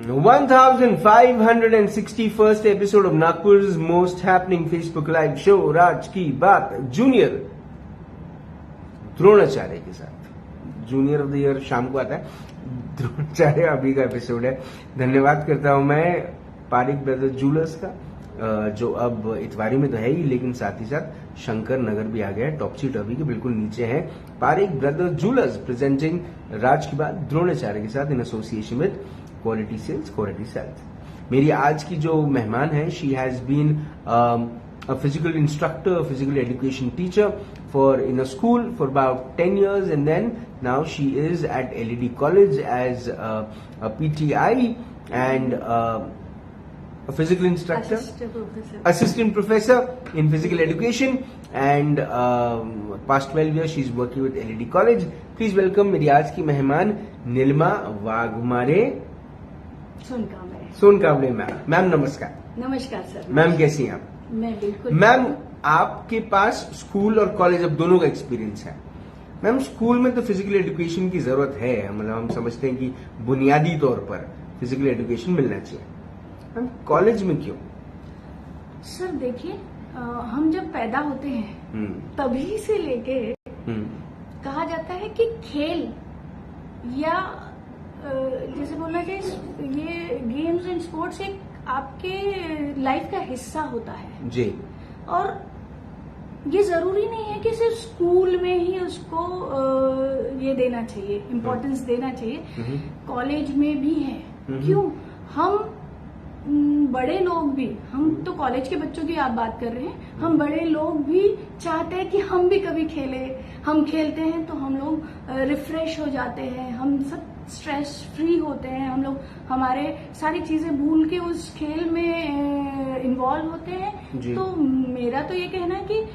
1561st episode of Nagpur's most happening Facebook Live show, राज की बात, junior Dronacharya के साथ। जूनियर ऑफ द ईयर शाम को आता है, द्रोणाचार्य अभी का एपिसोड है। धन्यवाद करता हूं मैं पारिक ब्रदर जूलर्स का, जो अब इतवारी में तो है ही, लेकिन साथ ही साथ शंकर नगर भी आ गया है। टॉपसी टॉपी के बिल्कुल नीचे है पारिक ब्रदर जूलर्स, प्रेजेंटिंग राज की बात द्रोणाचार्य के साथ in association with quality sales, quality sales. मेरी आज की जो मेहमान है, she has been a physical instructor, a physical education teacher in a school for about 10 years, and then now she is at LED College as a PTI and a physical instructor, assistant professor in physical education, and past 12 years she's working with LED College. Please welcome मेरी आज की मेहमान Nilima Waghmare सोनकावले ma'am. Ma'am नमस्कार। नमस्कार sir. Ma'am कैसी हैं आप? मैं बिल्कुल। मैम आपके पास स्कूल और कॉलेज अब दोनों का एक्सपीरियंस है। मैम स्कूल में तो फिजिकल एजुकेशन की जरूरत है, मतलब हम समझते हैं कि बुनियादी तौर पर फिजिकल एजुकेशन मिलना चाहिए। मैम कॉलेज में क्यों? सर देखिए, हम जब पैदा होते हैं तभी से लेके कहा जाता है कि खेल या जैसे बोलना चाहिए, ये गेम्स एंड स्पोर्ट्स एक आपके लाइफ का हिस्सा होता है जी। और ये जरूरी नहीं है कि सिर्फ स्कूल में ही उसको ये देना चाहिए, इम्पोर्टेंस देना चाहिए, कॉलेज में भी है। क्यों? हम बड़े लोग भी, हम तो कॉलेज के बच्चों की आप बात कर रहे हैं, हम बड़े लोग भी चाहते हैं कि हम भी कभी खेले। हम खेलते हैं तो हम लोग रिफ्रेश हो जाते हैं, हम सब स्ट्रेस फ्री होते हैं, हम लोग हमारे सारी चीजें भूल के उस खेल में इन्वॉल्व होते हैं। तो मेरा तो ये कहना है कि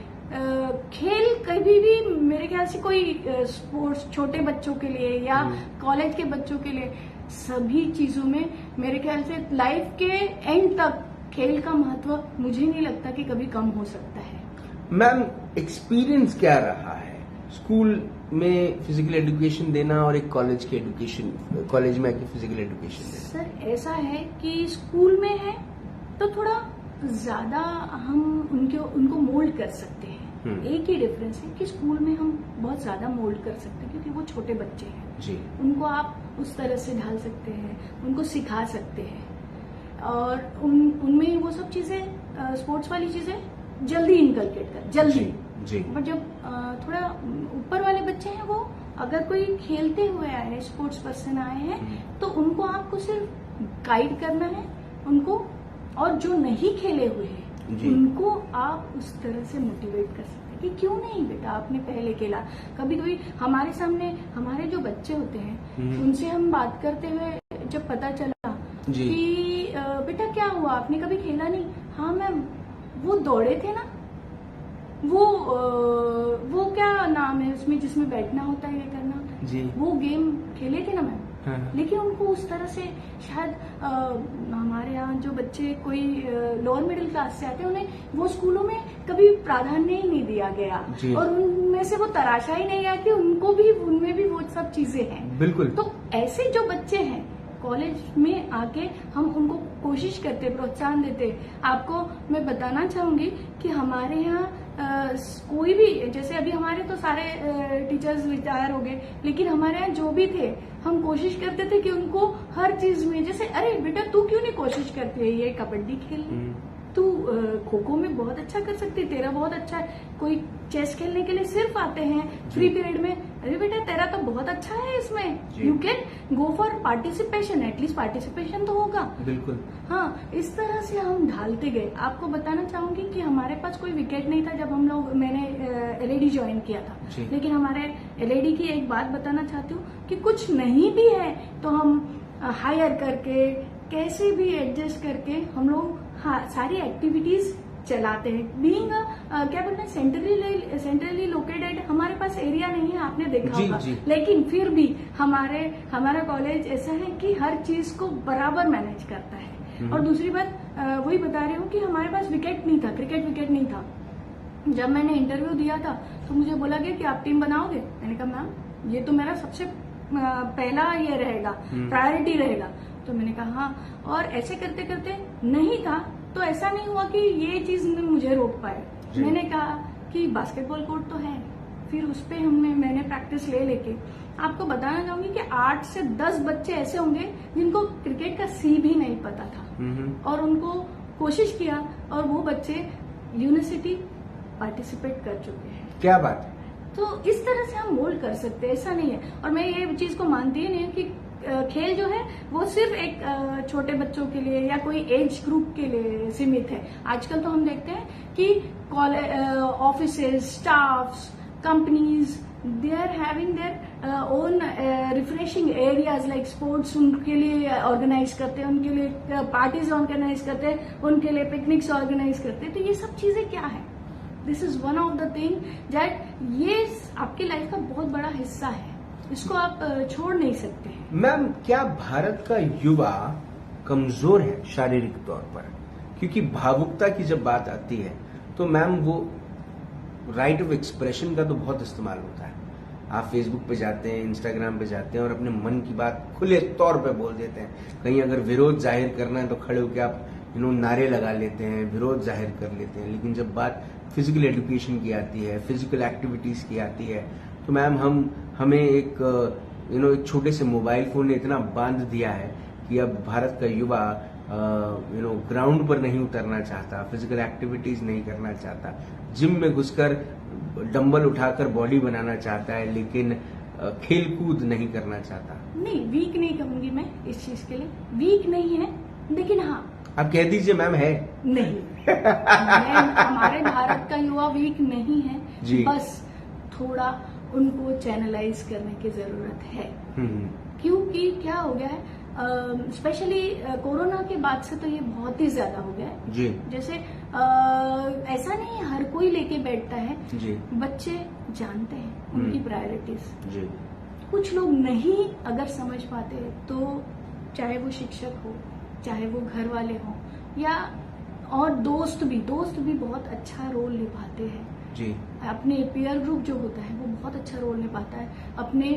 खेल कभी भी मेरे ख्याल से कोई स्पोर्ट्स छोटे बच्चों के लिए या कॉलेज के बच्चों के लिए, सभी चीजों में मेरे ख्याल से लाइफ के एंड तक खेल का महत्व मुझे नहीं लगता कि कभी कम हो सकता है। मैम एक्सपीरियंस क्या रहा है स्कूल में फिजिकल एजुकेशन देना और एक कॉलेज की एजुकेशन, कॉलेज में आके फिजिकल एजुकेशन देना? सर ऐसा है कि स्कूल में है तो थोड़ा ज्यादा हम उनको मोल्ड कर सकते हैं। एक ही डिफरेंस है कि स्कूल में हम बहुत ज्यादा मोल्ड कर सकते हैं क्योंकि वो छोटे बच्चे हैं जी। उनको आप उस तरह से ढाल सकते हैं, उनको सिखा सकते हैं, और उनमें वो सब चीजें स्पोर्ट्स वाली चीजें जल्दी इनकलकेट कर जल्दी जी। बट जब थोड़ा ऊपर वाले बच्चे हैं, वो अगर कोई खेलते हुए आए हैं, स्पोर्ट्स पर्सन आए हैं, तो उनको आपको सिर्फ गाइड करना है उनको, और जो नहीं खेले हुए हैं उनको आप उस तरह से मोटिवेट कर सकते हैं कि क्यों नहीं बेटा, आपने पहले खेला। कभी कभी हमारे सामने हमारे जो बच्चे होते हैं उनसे हम बात करते हुए जब पता चला कि बेटा क्या हुआ, आपने कभी खेला नहीं? हाँ मैम, वो दौड़े थे ना, वो क्या नाम है उसमें जिसमें बैठना होता है, ये करना होता है जी, वो गेम खेले थे ना मैम। हाँ। लेकिन उनको उस तरह से शायद हमारे यहाँ जो बच्चे कोई लोअर मिडिल क्लास से आते हैं, उन्हें वो स्कूलों में कभी प्राधान्य ही नहीं दिया गया और उनमें से वो तराशा ही नहीं आया कि उनमें भी वो सब चीजें हैं। बिल्कुल। तो ऐसे जो बच्चे हैं कॉलेज में आके हम उनको कोशिश करते, प्रोत्साहन देते। आपको मैं बताना चाहूंगी कि हमारे यहाँ कोई भी, जैसे अभी हमारे तो सारे टीचर्स रिटायर हो गए, लेकिन हमारे यहाँ जो भी थे, हम कोशिश करते थे कि उनको हर चीज में, जैसे अरे बेटा तू क्यों नहीं कोशिश करती है ये कबड्डी खेलने, तू खो खो में बहुत अच्छा कर सकती है, तेरा बहुत अच्छा है। कोई चेस खेलने के लिए सिर्फ आते हैं फ्री पीरियड में, अरे बेटा तेरा तो बहुत अच्छा है इसमें, you can go for participation, at least participation तो होगा। बिल्कुल। हाँ, इस तरह से हम ढालते गए। आपको बताना चाहूंगी कि हमारे पास कोई विकेट नहीं था जब मैंने एलईडी ज्वाइन किया था, लेकिन हमारे एलईडी की एक बात बताना चाहती हूँ कि कुछ नहीं भी है तो हम हायर करके कैसे भी एडजस्ट करके हम लोग सारी एक्टिविटीज चलाते हैं। बीइंग क्या बोलते हैं, सेंट्रली लोकेटेड, हमारे पास एरिया नहीं है, आपने देखा होगा, लेकिन फिर भी हमारा कॉलेज ऐसा है कि हर चीज को बराबर मैनेज करता है। और दूसरी बात वही बता रही हूँ कि हमारे पास विकेट नहीं था, क्रिकेट विकेट नहीं था। जब मैंने इंटरव्यू दिया था तो मुझे बोला गया कि आप टीम बनाओगे। मैंने कहा मैम ये तो मेरा सबसे पहला ये रहेगा, प्रायोरिटी रहेगा। तो मैंने कहा हाँ, और ऐसे करते करते नहीं था तो ऐसा नहीं हुआ कि ये चीज मुझे रोक पाए। मैंने कहा कि बास्केटबॉल कोर्ट तो है, फिर उस पे मैंने प्रैक्टिस लेके आपको बताना चाहूंगी कि 8 से 10 बच्चे ऐसे होंगे जिनको क्रिकेट का सी भी नहीं पता था, और उनको कोशिश किया और वो बच्चे यूनिवर्सिटी पार्टिसिपेट कर चुके हैं। क्या बात है। तो इस तरह से हम मोल्ड कर सकते हैं, ऐसा नहीं है। और मैं ये चीज को मानती ही नहीं हूँ कि खेल जो है वो सिर्फ एक छोटे बच्चों के लिए या कोई एज ग्रुप के लिए सीमित है। आजकल तो हम देखते हैं कि college, offices, staffs, companies, they are having their own refreshing areas like sports, उनके लिए ऑर्गेनाइज करते हैं, उनके लिए पार्टीज ऑर्गेनाइज करते हैं, उनके लिए पिकनिक्स ऑर्गेनाइज करते हैं। तो ये सब चीजें क्या है, this is one of the thing that ये आपकी लाइफ का बहुत बड़ा हिस्सा है, इसको आप छोड़ नहीं सकते। मैम, क्या भारत का युवा कमजोर है शारीरिक तौर पर? क्योंकि भावुकता की जब बात आती है तो मैम वो राइट ऑफ एक्सप्रेशन का तो बहुत इस्तेमाल होता है। आप फेसबुक पे जाते हैं, इंस्टाग्राम पे जाते हैं और अपने मन की बात खुले तौर पे बोल देते हैं। कहीं अगर विरोध जाहिर करना है तो खड़े होकर आप नारे लगा लेते हैं, विरोध जाहिर कर लेते हैं। लेकिन जब बात फिजिकल एजुकेशन की आती है, फिजिकल एक्टिविटीज की आती है, तो मैम हमें एक एक छोटे से मोबाइल फोन ने इतना बांध दिया है कि अब भारत का युवा ग्राउंड पर नहीं उतरना चाहता, फिजिकल एक्टिविटीज नहीं करना चाहता, जिम में घुसकर डंबल उठाकर बॉडी बनाना चाहता है, लेकिन खेल कूद नहीं करना चाहता। नहीं, वीक नहीं कहूंगी मैं इस चीज के लिए, वीक नहीं है, लेकिन हाँ आप कह दीजिए मैम है नहीं। हमारे भारत का युवा वीक नहीं है जी। बस थोड़ा उनको चैनलाइज करने की जरूरत है। क्योंकि क्या हो गया है, स्पेशली कोरोना के बाद से तो ये बहुत ही ज्यादा हो गया है जी। जैसे ऐसा नहीं हर कोई लेके बैठता है जी। बच्चे जानते हैं उनकी प्रायोरिटीज जी। कुछ लोग नहीं अगर समझ पाते तो चाहे वो शिक्षक हो, चाहे वो घर वाले हो, या और दोस्त भी बहुत अच्छा रोल निभाते हैं जी। अपने पीयर ग्रुप जो होता है वो बहुत अच्छा रोल निभाता है अपने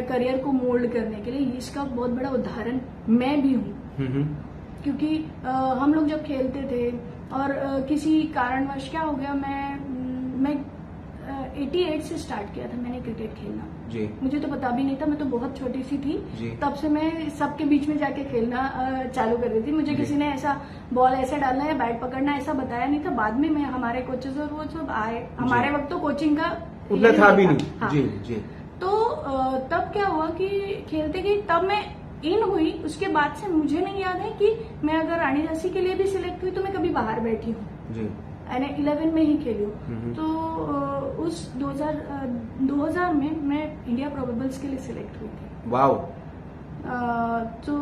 करियर को मोल्ड करने के लिए। इसका बहुत बड़ा उदाहरण मैं भी हूँ, क्योंकि हम लोग जब खेलते थे और किसी कारणवश क्या हो गया, मैं 88 से स्टार्ट किया था मैंने क्रिकेट खेलना जी। मुझे तो पता भी नहीं था, मैं तो बहुत छोटी सी थी जी। तब से मैं सबके बीच में जाके खेलना चालू कर दी थी। मुझे किसी ने ऐसा बॉल ऐसे डालना या बैट पकड़ना ऐसा बताया नहीं था। बाद में मैं हमारे कोचेस और वो सब आए, हमारे वक्त तो कोचिंग का उतना था भी नहीं। हाँ। जी जी। तो तब क्या हुआ कि खेलते गई, तब मैं इन हुई, उसके बाद से मुझे नहीं याद है कि मैं अगर रानी झांसी के लिए भी सिलेक्ट हुई तो मैं कभी बाहर बैठी हूँ जी। मैंने 11 में ही खेली हूँ। तो उस 2000 में मैं इंडिया प्रोबेबल्स के लिए सिलेक्ट हुई थी। वाओ। तो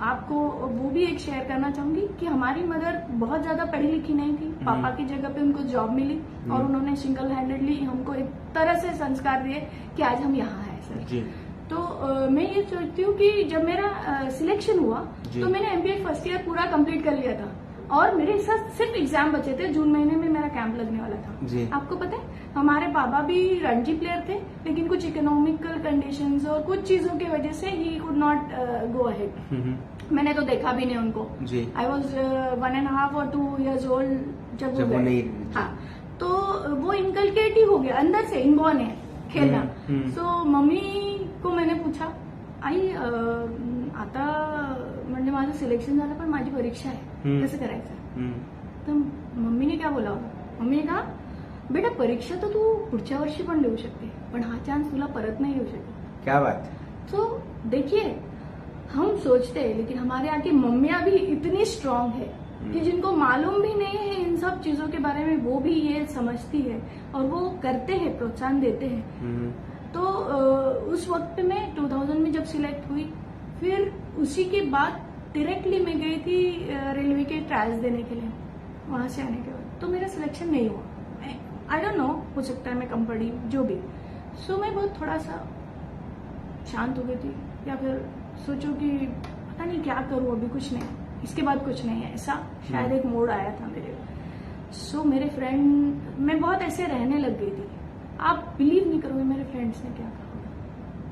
आपको वो भी एक शेयर करना चाहूंगी कि हमारी मदर बहुत ज्यादा पढ़ी लिखी नहीं थी, पापा की जगह पे उनको जॉब मिली और उन्होंने सिंगल हैंडेडली हमको एक तरह से संस्कार दिए कि आज हम यहाँ हैं सर जी। तो मैं ये सोचती हूँ कि जब मेरा सिलेक्शन हुआ तो मैंने एमबीए फर्स्ट ईयर पूरा कंप्लीट कर लिया था और मेरे साथ सिर्फ एग्जाम बचे थे। जून महीने में मेरा कैंप लगने वाला था जी। आपको पता है हमारे पापा भी रणजी प्लेयर थे, लेकिन कुछ इकोनॉमिकल कंडीशंस और कुछ चीजों की वजह से he could not go ahead. मैंने तो देखा भी नहीं उनको। आई वॉज 1.5 और 2 years ओल्ड जब वो गए। हाँ, तो वो इनकलकेट ही हो गया अंदर से, इनबॉर्न है खेलना। सो मम्मी को मैंने पूछा आई आता म्हणजे माझं सिलेक्शन झालं पण माझी परीक्षा आहे कसं करायचं। तर मम्मीने क्या बोला, मम्मीने कहा बेटा परीक्षा तो तू पुढच्या वर्षी पण देऊ शकते पण हा चान्स तुला परत नहीं येऊ शकत। क्या बात। तो देखिए हम सोचते हैं लेकिन हमारे यहाँ की मम्मियाँ भी इतनी स्ट्रांग है कि जिनको मालूम भी नहीं है इन सब चीजों के बारे में, वो भी ये समझती है और वो करते हैं, प्रोत्साहन देते हैं। तो उस वक्त पे मैं 2000 में जब सिलेक्ट हुई, फिर उसी के बाद डायरेक्टली मैं गई थी रेलवे के ट्रायल्स देने के लिए। वहां से आने के बाद तो मेरा सिलेक्शन नहीं हुआ। आई डोंट नो, हो सकता है मैं कम पढ़ी जो भी। सो मैं बहुत थोड़ा सा शांत हो गई थी, या फिर सोचो कि पता नहीं क्या करूं, अभी कुछ नहीं, इसके बाद कुछ नहीं है, ऐसा शायद एक मोड़ आया था मेरे। सो मेरे फ्रेंड, मैं बहुत ऐसे रहने लग गई थी। आप बिलीव नहीं करोगे मेरे फ्रेंड्स ने क्या कहा।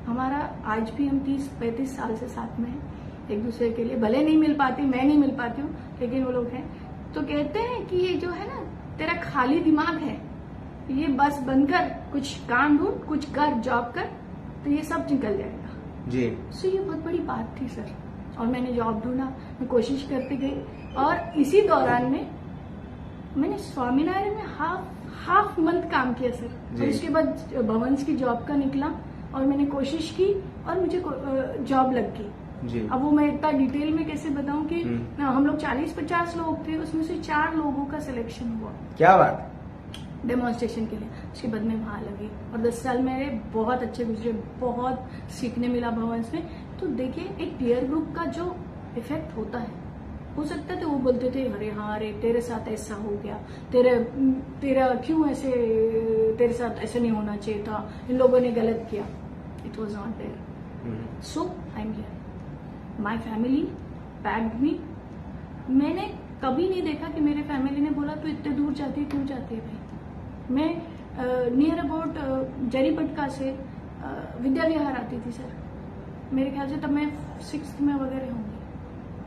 हमारा आज भी हम 30-35 साल से साथ में हैं। एक दूसरे के लिए, भले नहीं मिल पाती, मैं नहीं मिल पाती हूँ, लेकिन वो लोग हैं। तो कहते हैं कि ये जो है ना, तेरा खाली दिमाग है, ये बस बंद कर, कुछ काम ढूंढ, कुछ कर, जॉब कर, तो ये सब निकल जाएगा जी। सो ये बहुत बड़ी बात थी सर। और मैंने जॉब ढूंढा, मैं कोशिश करती गई, और इसी दौरान में मैंने स्वामीनारायण में हाफ मंथ काम किया सर। और उसके बाद भवंस की जॉब का निकला, और मैंने कोशिश की, और मुझे जॉब लग गई जी। अब वो मैं इतना डिटेल में कैसे बताऊं कि हम लोग 40-50 लोग थे, उसमें से 4 लोगों का सिलेक्शन हुआ। क्या बात। डेमोन्स्ट्रेशन के लिए। उसके बाद मैं वहां लगी, और 10 साल मेरे बहुत अच्छे गुजरे, बहुत सीखने मिला भवंस में। तो देखिए, एक पीयर ग्रुप का जो इफेक्ट होता है, हो सकता था वो बोलते थे अरे हाँ, अरे तेरे साथ ऐसा हो गया, तेरा क्यों ऐसे, तेरे साथ ऐसा नहीं होना चाहिए था, इन लोगों ने गलत किया। It was not there. So I am here, my family packed me. मैंने कभी नहीं देखा कि मेरे फैमिली ने बोला तू इतने दूर जाती है, क्यों जाती है भाई। मैं नियर अबाउट जरीपटका से विद्या विहार आती थी सर। मेरे ख्याल से तब मैं 6th में वगैरह होंगी,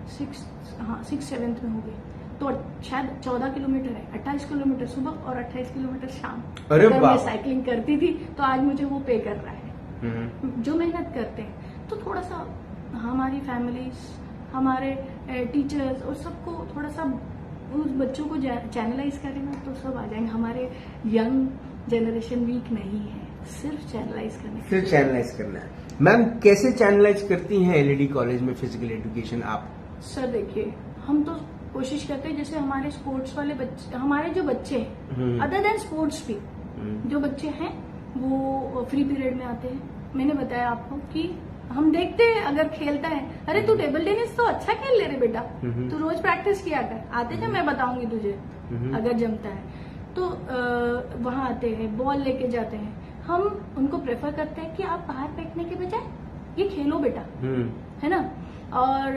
6th-7th में होगी। तो शायद 14 किलोमीटर है, 28 किलोमीटर सुबह और 28 किलोमीटर शाम। अगर मैं साइकिलिंग करती थी तो आज मुझे वो पे कर रहा है। जो मेहनत करते हैं, तो थोड़ा सा हमारी फैमिलीज, हमारे टीचर्स और सबको थोड़ा सा उस बच्चों को चैनलाइज करें ना, तो सब आ जाएंगे। हमारे यंग जनरेशन वीक नहीं है, सिर्फ चैनलाइज करना है। मैम, कैसे चैनलाइज करती हैं एलईडी कॉलेज में फिजिकल एजुकेशन आप? सर देखिए, हम तो कोशिश करते हैं, जैसे हमारे स्पोर्ट्स वाले बच्चे, हमारे जो बच्चे हैं अदर देन स्पोर्ट्स भी जो बच्चे हैं, वो फ्री पीरियड में आते हैं। मैंने बताया आपको कि हम देखते हैं, अगर खेलता है, अरे तू टेबल टेनिस तो अच्छा खेल ले रे बेटा, तू रोज प्रैक्टिस किया कर, आते जा मैं बताऊंगी तुझे, अगर जमता है तो वहां आते हैं, बॉल लेके जाते हैं। हम उनको प्रेफर करते हैं कि आप बाहर फेंकने के बजाय ये खेलो बेटा, है ना। और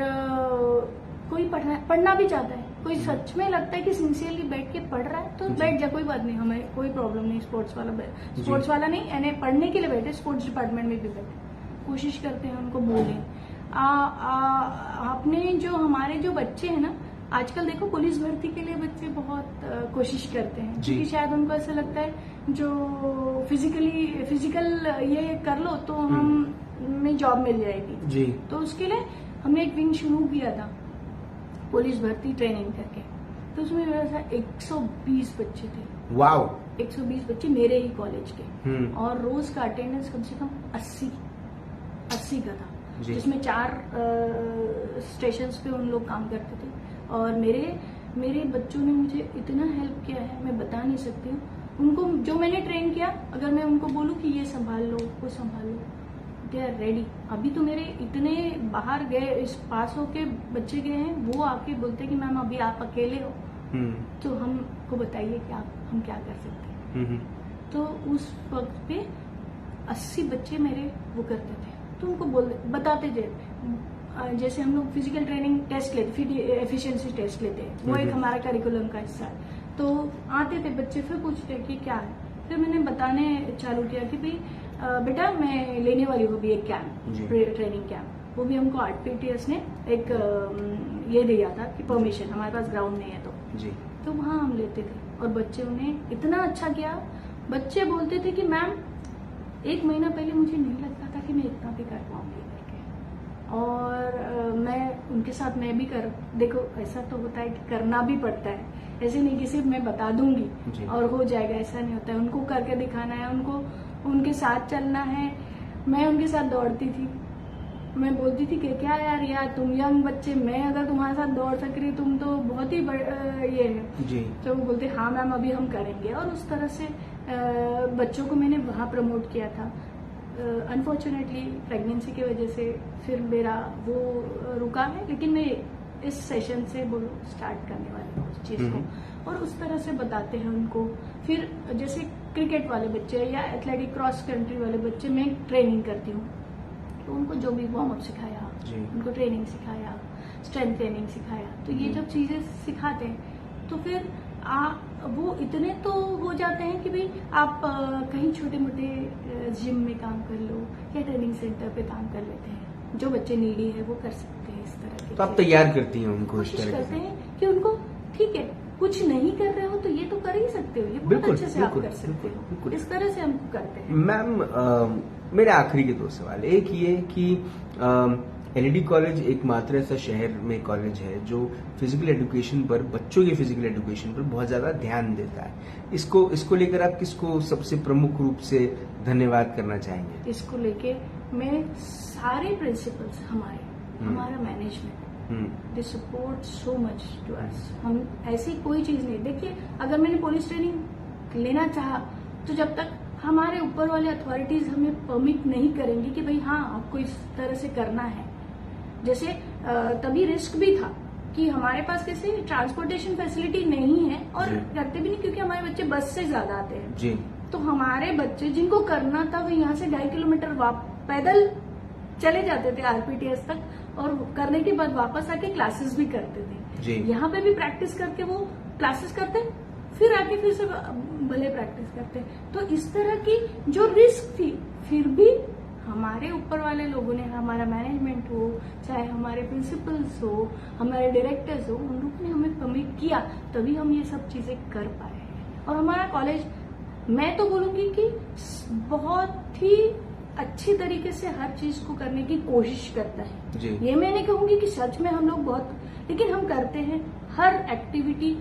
कोई पढ़ना भी चाहता है, कोई सच में लगता है कि सिंसियरली बैठ के पढ़ रहा है, तो बैठ जा, कोई बात नहीं, हमें कोई प्रॉब्लम नहीं। स्पोर्ट्स वाला नहीं, यानी पढ़ने के लिए बैठे, स्पोर्ट्स डिपार्टमेंट में भी बैठे, कोशिश करते हैं उनको बोले। आपने जो हमारे जो बच्चे हैं ना, आजकल देखो पुलिस भर्ती के लिए बच्चे बहुत कोशिश करते हैं, क्योंकि शायद उनको ऐसा लगता है जो फिजिकल ये कर लो तो हमें जॉब मिल जाएगी जी। तो उसके लिए हमने एक विंग शुरू किया था, पुलिस भर्ती ट्रेनिंग करके। तो उसमें मेरे साथ 120 बच्चे थे। वाओ। 120 बच्चे मेरे ही कॉलेज के, और रोज का अटेंडेंस कम से कम 80 का था, जिसमें 4 स्टेशंस पे उन लोग काम करते थे। और मेरे बच्चों ने मुझे इतना हेल्प किया है, मैं बता नहीं सकती हूँ। उनको जो मैंने ट्रेन किया, अगर मैं उनको बोलूँ कि ये संभाल लो, वो संभाल लो, दे आर रेडी। अभी तो मेरे इतने बाहर गए, इस पास होके बच्चे गए हैं, वो आके बोलते कि मैम अभी आप अकेले हो, तो हमको बताइए कि हम क्या कर सकते हैं। तो उस वक्त पे 80 बच्चे मेरे वो करते थे, तो उनको बताते थे। जैसे हम लोग फिजिकल ट्रेनिंग टेस्ट लेते, फिर एफिशिएंसी टेस्ट लेते हैं, वो एक हमारा करिकुलम का हिस्सा है। तो आते थे बच्चे, फिर पूछते कि क्या है, फिर मैंने बताने चालू किया कि भाई बेटा मैं लेने वाली हूँ अभी एक कैंप, ट्रेनिंग कैंप। वो भी हमको आरपीटीएस ने एक ये दिया था कि परमिशन, हमारे पास ग्राउंड नहीं है तो वहाँ हम लेते थे। और बच्चे उन्हें इतना अच्छा किया, बच्चे बोलते थे कि मैम 1 महीना पहले मुझे नहीं लगता था कि मैं इतना भी कर पाऊंगी करके। और मैं उनके साथ मैं भी देखो ऐसा तो होता है कि करना भी पड़ता है, ऐसे नहीं कि सिर्फ मैं बता दूंगी और हो जाएगा, ऐसा नहीं होता है। उनको करके दिखाना है, उनको उनके साथ चलना है। मैं उनके साथ दौड़ती थी, मैं बोलती थी कि क्या यार तुम यंग बच्चे, मैं अगर तुम्हारे साथ दौड़ सक रही, तुम तो बहुत ही ये है जी। तो वो बोलते हाँ मैम अभी हम करेंगे। और उस तरह से बच्चों को मैंने वहाँ प्रमोट किया था। अनफॉर्चुनेटली प्रेगनेंसी की वजह से फिर मेरा वो रुका है, लेकिन मैं इस सेशन से वो स्टार्ट करने वाली हूँ उस चीज को। और उस तरह से बताते हैं उनको। फिर जैसे क्रिकेट वाले बच्चे या एथलेटिक क्रॉस कंट्री वाले बच्चे मैं ट्रेनिंग करती हूँ, तो उनको जो भी वार्म अप सिखाया, उनको ट्रेनिंग सिखाया, स्ट्रेंथ ट्रेनिंग सिखाया, तो ये जब चीजें सिखाते हैं तो फिर वो इतने तो हो जाते हैं कि भाई आप कहीं छोटे मोटे जिम में काम कर लो या ट्रेनिंग सेंटर पे काम कर लेते हैं। जो बच्चे नीडी है वो कर सकते हैं इस तो आप तैयार करती हैं उनको इस कोशिश तरह करते से? हैं कि उनको ठीक है, कुछ नहीं कर रहे हो तो ये तो कर ही सकते हो, ये बहुत बिल्कुल, अच्छे से आप बिल्कुल, कर सकते बिल्कुल, हो। बिल्कुल। इस तरह से हम करते हैं। मैम मेरे आखिरी के 2 सवाल, एक ये कि एलईडी कॉलेज एकमात्र ऐसा शहर में कॉलेज है जो फिजिकल एजुकेशन पर, बच्चों के फिजिकल एजुकेशन पर बहुत ज्यादा ध्यान देता है। इसको लेकर आप किसको सबसे प्रमुख रूप से धन्यवाद करना चाहेंगे? इसको लेके मैं सारे प्रिंसिपल्स हमारा management they support so much to us. हम ऐसी कोई चीज नहीं, देखिए अगर मैंने पुलिस ट्रेनिंग लेना चाहा तो जब तक हमारे ऊपर वाले अथॉरिटीज हमें परमिट नहीं करेंगी कि भाई हाँ आपको इस तरह से करना है, जैसे तभी रिस्क भी था कि हमारे पास किसी ट्रांसपोर्टेशन फैसिलिटी नहीं है और करते भी नहीं क्योंकि हमारे बच्चे बस से ज्यादा आते हैं जी। तो हमारे बच्चे जिनको करना था वो यहाँ से 2.5 किलोमीटर पैदल चले जाते थे आरपीटीएस तक और करने के बाद वापस आके क्लासेस भी करते थे। जी। यहाँ पे भी प्रैक्टिस करके वो क्लासेस करते फिर आके फिर से भले प्रैक्टिस करते। तो इस तरह की जो रिस्क थी फिर भी हमारे ऊपर वाले लोगों ने, हमारा मैनेजमेंट हो चाहे हमारे प्रिंसिपल्स हो हमारे डायरेक्टर्स हो, उन लोगों ने हमें परमिट किया तभी हम ये सब चीजें कर पाए हैं। और हमारा कॉलेज मैं तो बोलूंगी कि बहुत ही अच्छी तरीके से हर चीज को करने की कोशिश करता है जी। ये मैं नहीं कहूंगी कि सच में हम लोग बहुत, लेकिन हम करते हैं हर एक्टिविटी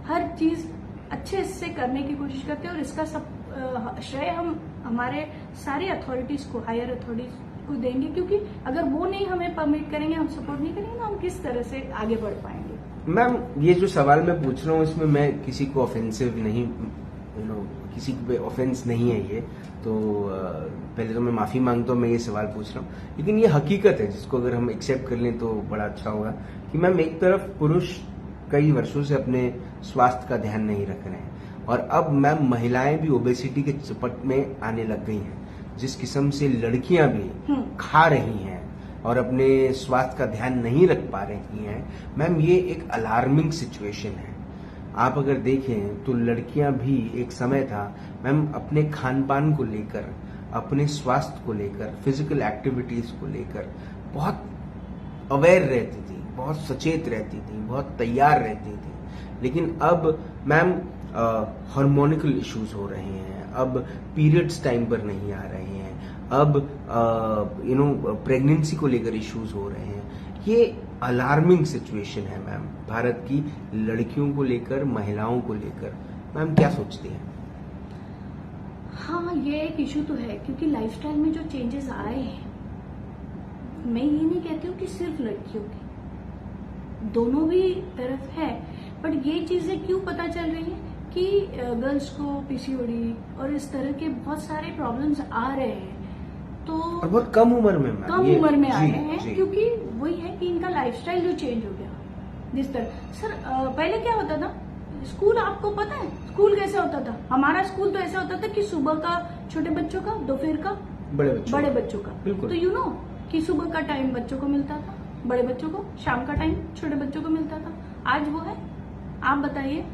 हर चीज अच्छे से करने की कोशिश करते हैं और इसका सब श्रेय हम हमारे सारी अथॉरिटीज को, हायर अथॉरिटीज को देंगे क्योंकि अगर वो नहीं हमें परमिट करेंगे, हम सपोर्ट नहीं करेंगे तो हम किस तरह से आगे बढ़ पाएंगे। मैम ये जो सवाल मैं पूछ रहा हूँ इसमें मैं किसी को ऑफेंसिव नहीं, किसी पे ऑफेंस नहीं है ये तो पहले तो मैं माफी मांगता हूँ, मैं ये सवाल पूछ रहा हूँ, लेकिन ये हकीकत है जिसको अगर हम एक्सेप्ट कर लें तो बड़ा अच्छा होगा कि मैम एक तरफ पुरुष कई वर्षों से अपने स्वास्थ्य का ध्यान नहीं रख रहे हैं और अब मैम महिलाएं भी ओबेसिटी के चपट में आने लग गई हैं। जिस किस्म से लड़कियां भी खा रही हैं और अपने स्वास्थ्य का ध्यान नहीं रख पा रही हैं, मैम ये एक अलार्मिंग सिचुएशन है। आप अगर देखें तो लड़कियां भी, एक समय था मैम अपने खान पान को लेकर, अपने स्वास्थ्य को लेकर, फिजिकल एक्टिविटीज को लेकर बहुत अवेयर रहती थी, बहुत सचेत रहती थी, बहुत तैयार रहती थी। लेकिन अब मैम हार्मोनिकल इश्यूज हो रहे हैं, अब पीरियड्स टाइम पर नहीं आ रहे हैं, अब प्रेगनेंसी को लेकर इश्यूज हो रहे हैं। ये अलार्मिंग सिचुएशन है मैम भारत की लड़कियों को लेकर, महिलाओं को लेकर। मैम क्या सोचती हैं? हाँ ये एक इशू तो है क्योंकि लाइफस्टाइल में जो चेंजेस आए हैं, मैं ये नहीं कहती हूँ कि सिर्फ लड़कियों की, दोनों भी तरफ है, बट ये चीजें क्यों पता चल रही है कि गर्ल्स को पीसीओडी और इस तरह के बहुत सारे प्रॉब्लम्स आ रहे हैं। तो और बहुत कम उम्र में मैम, कम उम्र में आ रहे हैं क्योंकि वही है कि इनका लाइफस्टाइल जो चेंज हो गया। जिस तरह सर पहले क्या होता था, स्कूल आपको पता है स्कूल कैसे होता था? हमारा स्कूल तो ऐसा होता था कि सुबह का छोटे बच्चों का, दोपहर का बड़े बच्चों का। बिल्कुल। तो यू नो कि सुबह का टाइम बच्चों को मिलता था, बड़े बच्चों को, शाम का टाइम छोटे बच्चों को मिलता था। आज वो है? आप बताइए,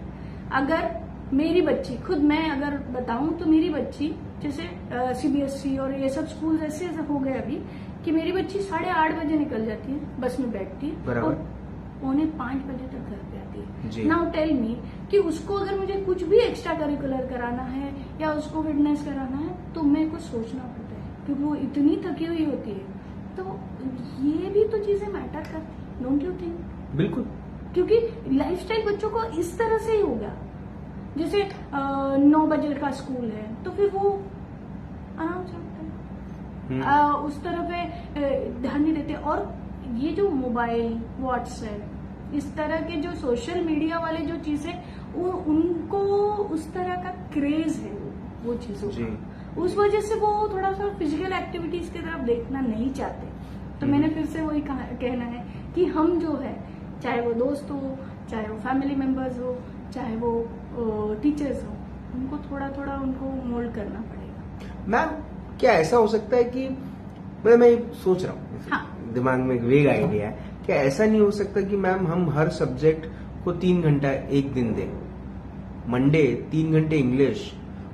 अगर मेरी बच्ची, खुद मैं अगर बताऊं तो मेरी बच्ची जैसे सीबीएसई और ये सब स्कूल ऐसे हो गए अभी कि मेरी बच्ची 8:30 बजे निकल जाती है, बस में बैठती है और 4:45 बजे तक घर पे आती है। नाउ टेल मी कि उसको अगर मुझे कुछ भी एक्स्ट्रा करिकुलर कराना है या उसको फिटनेस कराना है तो मेरे को सोचना पड़ता है क्योंकि वो इतनी थकी हुई होती है। तो ये भी तो चीजें मैटर करती, डोंट यू थिंक? बिल्कुल, क्योंकि लाइफस्टाइल बच्चों को इस तरह से ही हो गया। जैसे 9 बजे का स्कूल है तो फिर वो आराम से उठते हैं, उस तरफ ध्यान नहीं देते। और ये जो मोबाइल, व्हाट्सएप, इस तरह के जो सोशल मीडिया वाले जो चीजें, उनको उस तरह का क्रेज है वो चीजों का, उस वजह से वो थोड़ा सा फिजिकल एक्टिविटीज की तरफ देखना नहीं चाहते। तो मैंने फिर से वही कहना है कि हम जो है, चाहे वो दोस्त हो, चाहे वो फैमिली मेंबर्स हो, चाहे वो टीचर्स हो, उनको थोड़ा थोड़ा उनको मोल्ड करना पड़ेगा। मैम क्या ऐसा हो सकता है कि मैं सोच रहा हूँ, हाँ, दिमाग में एक वेग आइडिया है, क्या ऐसा नहीं हो सकता कि मैम हम हर सब्जेक्ट को 3 घंटा एक दिन दें? मंडे 3 घंटे इंग्लिश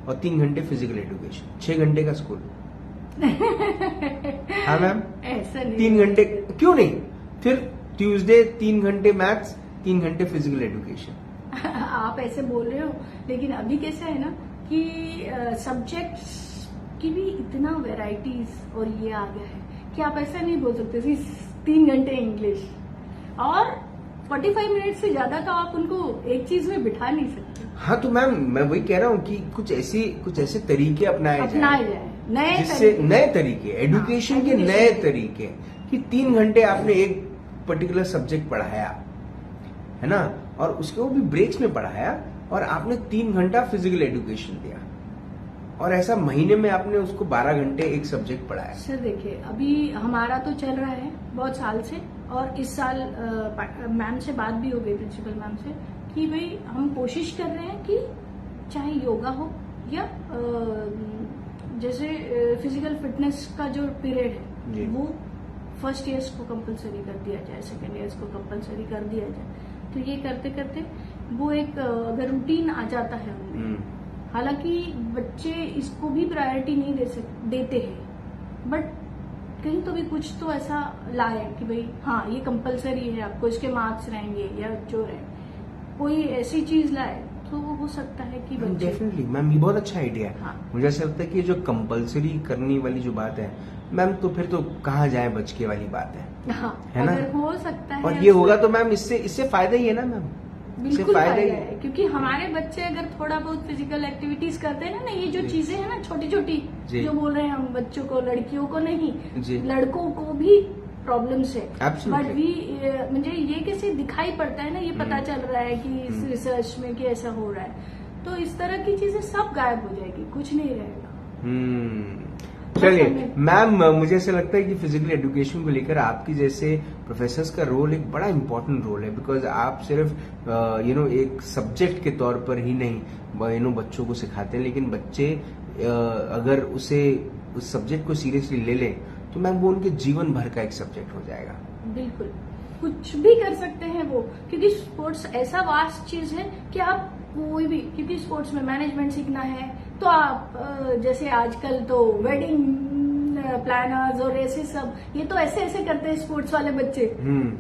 और 3 घंटे फिजिकल एजुकेशन, 6 घंटे का स्कूल। हाँ मैम, ऐसा नहीं, 3 घंटे क्यों नहीं? फिर ट्यूसडे 3 घंटे मैथ्स, 3 घंटे फिजिकल एजुकेशन। आप ऐसे बोल रहे हो, लेकिन अभी कैसा है ना कि सब्जेक्ट्स की भी इतना वेराइटीज और ये आ गया है कि आप ऐसा नहीं बोल सकते 3 घंटे इंग्लिश और 45 मिनट से ज्यादा का आप उनको एक चीज में बिठा नहीं सकते। हाँ तो मैम मैं वही कह रहा हूँ कि कुछ ऐसे तरीके अपनाए जाए नए जिससे नए तरीके, एजुकेशन के नए तरीके, कि 3 घंटे आपने एक पर्टिकुलर सब्जेक्ट पढ़ाया है ना, और उसको भी ब्रेक्स में पढ़ाया, और आपने 3 घंटा फिजिकल एजुकेशन दिया, और ऐसा महीने में आपने उसको 12 घंटे एक सब्जेक्ट पढ़ाया। सर देखिए, अभी हमारा तो चल रहा है बहुत साल से, और इस साल मैम से बात भी हो गई, प्रिंसिपल मैम से, कि भाई हम कोशिश कर रहे हैं कि चाहे योगा हो या जैसे फिजिकल फिटनेस का जो पीरियड है वो फर्स्ट ईयर्स को कंपलसरी कर दिया जाए, सेकेंड ईयर्स को कंपलसरी कर दिया जाए। तो ये करते करते वो एक अगर रूटीन आ जाता है उनमें, हालांकि बच्चे इसको भी प्रायोरिटी नहीं देते हैं, बट कहीं तो भी कुछ तो ऐसा लाए कि भाई हाँ ये कंपलसरी है, आपको इसके मार्क्स रहेंगे या जो रहे, कोई ऐसी चीज लाए तो वो हो सकता है कि बच्चे। डेफिनेटली मैम, ये बहुत अच्छा आइडिया है। हाँ। मुझे ऐसा लगता है कि जो कंपलसरी करने वाली जो बात है मैम, तो फिर तो कहाँ जाए बच के वाली बात है। हाँ, है ना? अगर हो सकता है और ये होगा तो मैम इससे फायदा ही है ना मैम, बिल्कुल फायदा है, क्योंकि हमारे बच्चे अगर थोड़ा बहुत फिजिकल एक्टिविटीज करते हैं ना, ये जो चीजें हैं ना छोटी छोटी जो बोल रहे हैं हम, बच्चों को, लड़कियों को नहीं, लड़कों को भी प्रॉब्लम्स है, बट भी मुझे ये कैसे दिखाई पड़ता है ना, ये पता चल रहा है कि इस रिसर्च में कि ऐसा हो रहा है, तो इस तरह की चीजें सब गायब हो जाएगी, कुछ नहीं रहेगा। चलिए मैम, मुझे ऐसा लगता है कि फिजिकल एजुकेशन को लेकर आपकी जैसे प्रोफेसर्स का रोल एक बड़ा इंपॉर्टेंट रोल है, बिकॉज आप सिर्फ एक सब्जेक्ट के तौर पर ही नहीं बच्चों को सिखाते हैं, लेकिन बच्चे अगर उस सब्जेक्ट को सीरियसली ले लें तो मैम वो उनके जीवन भर का एक सब्जेक्ट हो जाएगा। बिल्कुल, कुछ भी कर सकते हैं वो, क्योंकि स्पोर्ट्स ऐसा वास्ट चीज है कि आप कोई भी, क्योंकि स्पोर्ट्स में मैनेजमेंट सीखना है तो आप जैसे आजकल तो वेडिंग प्लानर्स और ऐसे सब, ये तो ऐसे करते हैं स्पोर्ट्स वाले बच्चे,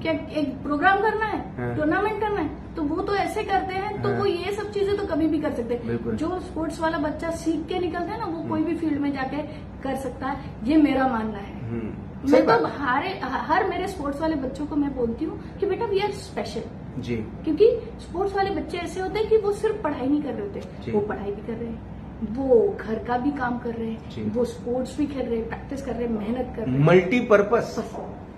क्या एक प्रोग्राम करना है, टूर्नामेंट करना है, तो वो तो ऐसे करते हैं, तो वो ये सब चीजें तो कभी भी कर सकते हैं। जो स्पोर्ट्स वाला बच्चा सीख के निकलता है ना, वो कोई भी फील्ड में जाके कर सकता है, ये मेरा मानना है। मैं तो हर मेरे स्पोर्ट्स वाले बच्चों को मैं बोलती हूँ कि बेटा वी आर स्पेशल जी, क्योंकि स्पोर्ट्स वाले बच्चे ऐसे होते हैं कि वो सिर्फ पढ़ाई नहीं कर रहे होते, वो पढ़ाई भी कर रहे हैं, वो घर का भी काम कर रहे हैं, वो स्पोर्ट्स भी खेल रहे हैं, प्रैक्टिस कर रहे हैं, मेहनत कर रहे हैं, मल्टीपर्पज।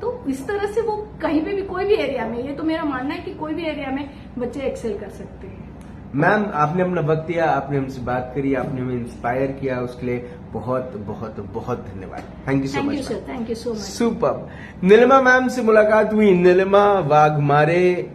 तो इस तरह से वो कहीं पे भी कोई भी एरिया में, ये तो मेरा मानना है कि कोई भी एरिया में बच्चे एक्सेल कर सकते हैं। मैम, आपने अपना वक्त दिया, आपने हमसे बात करी, आपने हमें इंस्पायर किया, उसके लिए बहुत बहुत बहुत धन्यवाद। Thank you so much sir, thank you so much. Super. Nilima ma'am से मुलाकात हुई, नीलिमा वाघमारे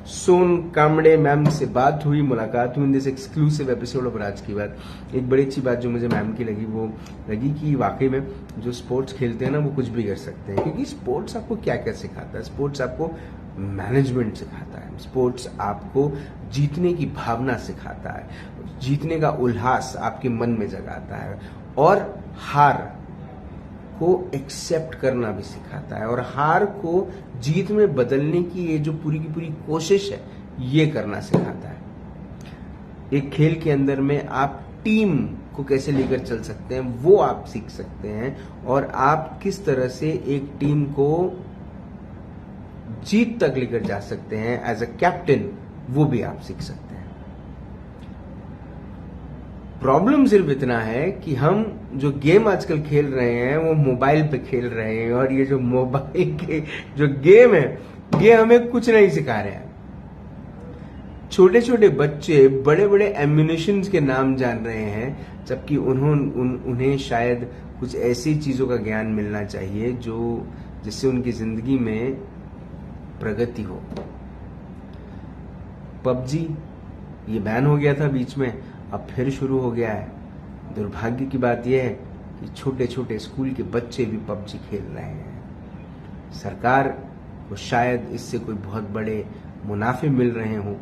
सोन कामड़े मैम से बात हुई, मुलाकात हुई in this exclusive episode of Raaz की बात। एक बड़ी अच्छी बात जो मुझे मैम की लगी, वो लगी कि वाकई में जो स्पोर्ट्स खेलते हैं ना, वो कुछ भी कर सकते हैं, क्योंकि स्पोर्ट्स आपको क्या क्या सिखाता है। स्पोर्ट्स आपको मैनेजमेंट सिखाता है, स्पोर्ट्स आपको जीतने की भावना सिखाता है, जीतने का उल्लास आपके मन में जगाता है, और हार को एक्सेप्ट करना भी सिखाता है, और हार को जीत में बदलने की ये जो पूरी की पूरी कोशिश है, ये करना सिखाता है। एक खेल के अंदर में आप टीम को कैसे लेकर चल सकते हैं, वो आप सीख सकते हैं, और आप किस तरह से एक टीम को जीत तक लेकर जा सकते हैं एज अ कैप्टन, वो भी आप सीख सकते हैं। प्रॉब्लम सिर्फ इतना है कि हम जो गेम आजकल खेल रहे हैं वो मोबाइल पे खेल रहे हैं, और ये जो मोबाइल के जो गेम है, ये हमें कुछ नहीं सिखा रहे हैं। छोटे छोटे बच्चे बड़े बड़े एम्यूनिशन के नाम जान रहे हैं, जबकि उन्हें शायद कुछ ऐसी चीजों का ज्ञान मिलना चाहिए जिससे उनकी जिंदगी में प्रगति हो। पबजी ये बैन हो गया था बीच में, अब फिर शुरू हो गया है। दुर्भाग्य की बात यह है कि छोटे छोटे स्कूल के बच्चे भी पबजी खेल रहे हैं। सरकार को शायद इससे कोई बहुत बड़े मुनाफे मिल रहे हों,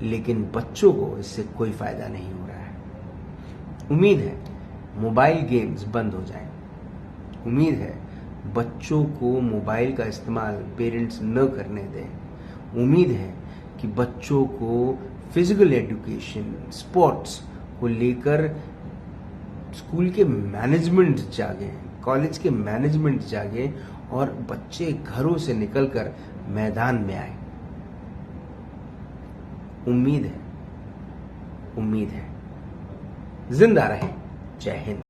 लेकिन बच्चों को इससे कोई फायदा नहीं हो रहा है। उम्मीद है मोबाइल गेम्स बंद हो जाएं, उम्मीद है बच्चों को मोबाइल का इस्तेमाल पेरेंट्स न करने दें। उम्मीद है कि बच्चों को फिजिकल एजुकेशन, स्पोर्ट्स को लेकर स्कूल के मैनेजमेंट जागे, कॉलेज के मैनेजमेंट जागे और बच्चे घरों से निकलकर मैदान में आए। उम्मीद है जिंदा रहे। जय हिंद।